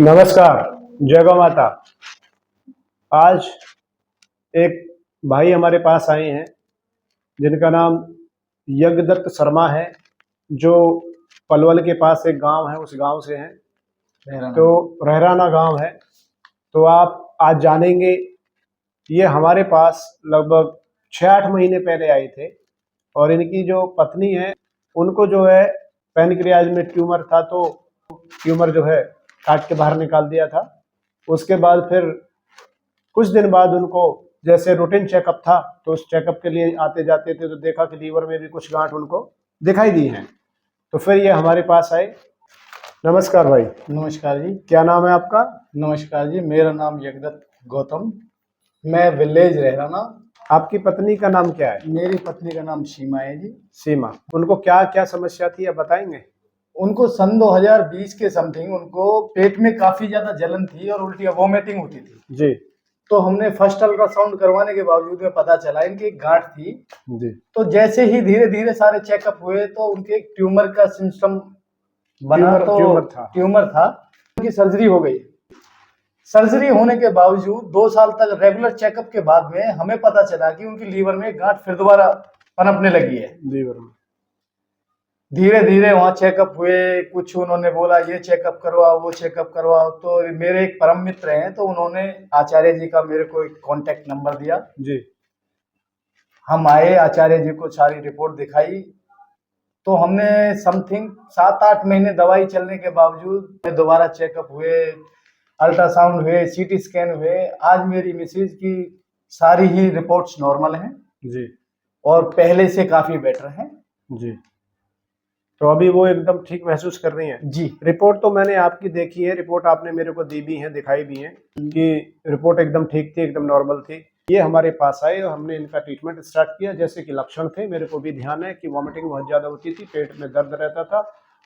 नमस्कार, जय गौ माता। आज एक भाई हमारे पास आए हैं जिनका नाम यज्ञदत्त शर्मा है, जो पलवल के पास एक गांव है, उस गांव से हैं। तो रहराना गांव है। तो आप आज जानेंगे, ये हमारे पास लगभग 6-8 महीने पहले आए थे और इनकी जो पत्नी है उनको जो है पैनक्रियाज में ट्यूमर था, तो ट्यूमर जो है काट के बाहर निकाल दिया था। उसके बाद फिर कुछ दिन बाद उनको जैसे रूटीन चेकअप था, तो उस चेकअप के लिए आते जाते थे, तो देखा कि लीवर में भी कुछ गांठ उनको दिखाई दी हैं। तो फिर ये हमारे पास आए। नमस्कार भाई। नमस्कार जी। क्या नाम है आपका? नमस्कार जी, मेरा नाम यज्ञदत्त गौतम, मैं विलेज रहराना। आपकी पत्नी का नाम क्या है? मेरी पत्नी का नाम सीमा है जी। सीमा। उनको क्या क्या समस्या थी, आप बताएंगे? उनको सन 2020 के समथिंग उनको पेट में काफी ज्यादा जलन थी और उल्टियाँ वोमिटिंग होती थी जी। तो हमने फर्स्ट अल्ट्रासाउंड करवाने के बावजूद में पता चला इनकी एक गांठ थी जी। तो जैसे ही धीरे धीरे सारे चेकअप हुए तो उनके एक ट्यूमर का सिस्टम बना, तो ट्यूमर था। उनकी सर्जरी हो गई। सर्जरी होने के बावजूद 2 साल तक रेगुलर चेकअप के बाद में हमें पता चला कि उनकी लीवर में गांठ फिर दोबारा पनपने लगी है लीवर में। धीरे धीरे वहाँ चेकअप हुए, कुछ उन्होंने बोला ये चेकअप करवाओ, वो चेकअप करवाओ। तो मेरे एक परम मित्र हैं, तो उन्होंने आचार्य जी का मेरे को एक कांटेक्ट नंबर दिया जी। हम आए, आचार्य जी को सारी रिपोर्ट दिखाई। तो हमने समथिंग 7-8 महीने दवाई चलने के बावजूद दोबारा चेकअप हुए, अल्ट्रासाउंड हुए, सीटी स्कैन हुए। आज मेरी मिसेज की सारी ही रिपोर्ट्स नॉर्मल हैं जी, और पहले से काफी बेटर हैं जी। तो अभी वो एकदम ठीक महसूस कर रही हैं जी। रिपोर्ट तो मैंने आपकी देखी है, रिपोर्ट आपने मेरे को दी भी है, दिखाई भी है कि रिपोर्ट एकदम ठीक थी, एकदम नॉर्मल थी। ये हमारे पास आए और हमने इनका ट्रीटमेंट स्टार्ट किया। जैसे कि लक्षण थे, मेरे को भी ध्यान है कि वॉमिटिंग बहुत ज्यादा होती थी, पेट में दर्द रहता था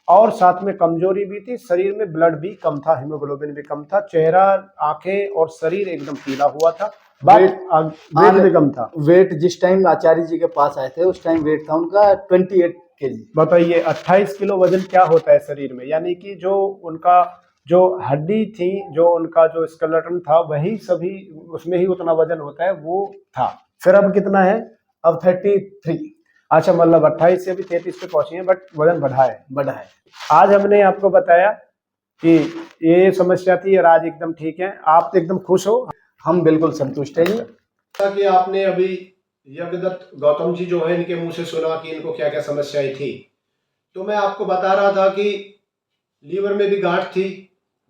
और साथ में कमजोरी भी थी, शरीर में ब्लड भी कम था, हीमोग्लोबिन भी कम था, चेहरा, आंखें और शरीर एकदम पीला हुआ था, वेट भी कम था। वेट जिस टाइम आचार्य जी के पास आए थे उस टाइम वेट था उनका 28 kg। बताइए 28 किलो वजन क्या होता है शरीर में? यानी कि जो उनका जो हड्डी थी, जो उनका जो स्केलेटन था, वही सभी उसमें ही उतना वजन होता है, वो था। फिर अब कितना है? अब 33। अच्छा, मतलब 28 से अभी 33 पे पहुंची है, बट वजन बढ़ा है। आज हमने आपको बताया कि ये समस्या थी और आज एकदम ठीक है। आप तो एकदम खुश हो? हम बिल्कुल संतुष्ट हैं जी। कि आपने अभी यज्ञदत्त गौतम जी जो है, इनके मुंह से सुना कि इनको क्या क्या समस्याएं थी। तो मैं आपको बता रहा था कि लीवर में भी गांठ थी,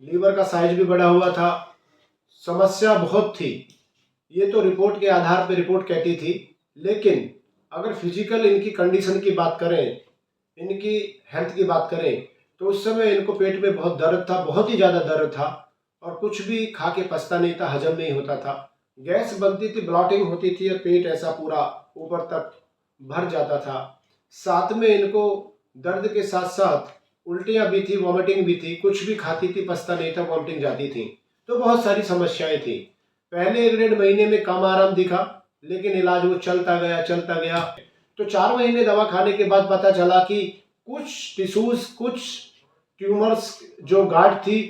लीवर का साइज भी बढ़ा हुआ था, समस्या बहुत थी। ये तो रिपोर्ट के आधार पर रिपोर्ट कहती थी, लेकिन अगर फिजिकल इनकी कंडीशन की बात करें, इनकी हेल्थ की बात करें, तो उस समय इनको पेट में बहुत दर्द था, बहुत ही ज़्यादा दर्द था और कुछ भी खा के पचता नहीं था, हजम नहीं होता था, गैस बनती थी, ब्लॉटिंग होती थी और पेट ऐसा पूरा ऊपर तक भर जाता था। साथ में इनको दर्द के साथ साथ उल्टियाँ भी थी, वॉमिटिंग भी थी, कुछ भी खाती थी पचता नहीं था, वॉमिटिंग जाती थी। तो बहुत सारी समस्याएं थी। पहले 1-1.5 महीने में कम आराम दिखा, लेकिन इलाज वो चलता गया। तो 4 महीने दवा खाने के बाद पता चला कि कुछ टिश्यूज, कुछ ट्यूमर्स जो गांठ थी,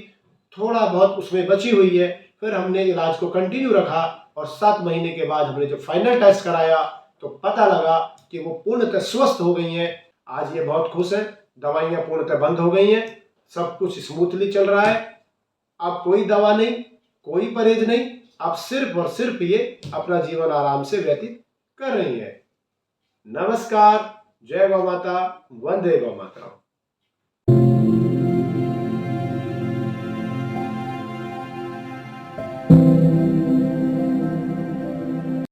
थोड़ा बहुत उसमें बची हुई है। फिर हमने इलाज को कंटिन्यू रखा और 7 महीने के बाद हमने जब फाइनल टेस्ट कराया तो पता लगा कि वो पूर्णतः स्वस्थ हो गई हैं। आज ये बहुत खुश हैं, दवाइयाँ पूर्णतः बंद हो गई हैं, सब कुछ स्मूथली चल रहा है। अब कोई दवा नहीं, कोई परहेज नहीं, अब सिर्फ और सिर्फ ये अपना जीवन आराम से व्यतीत कर रही है। नमस्कार, जय गौ माता, वंदे गौ माता।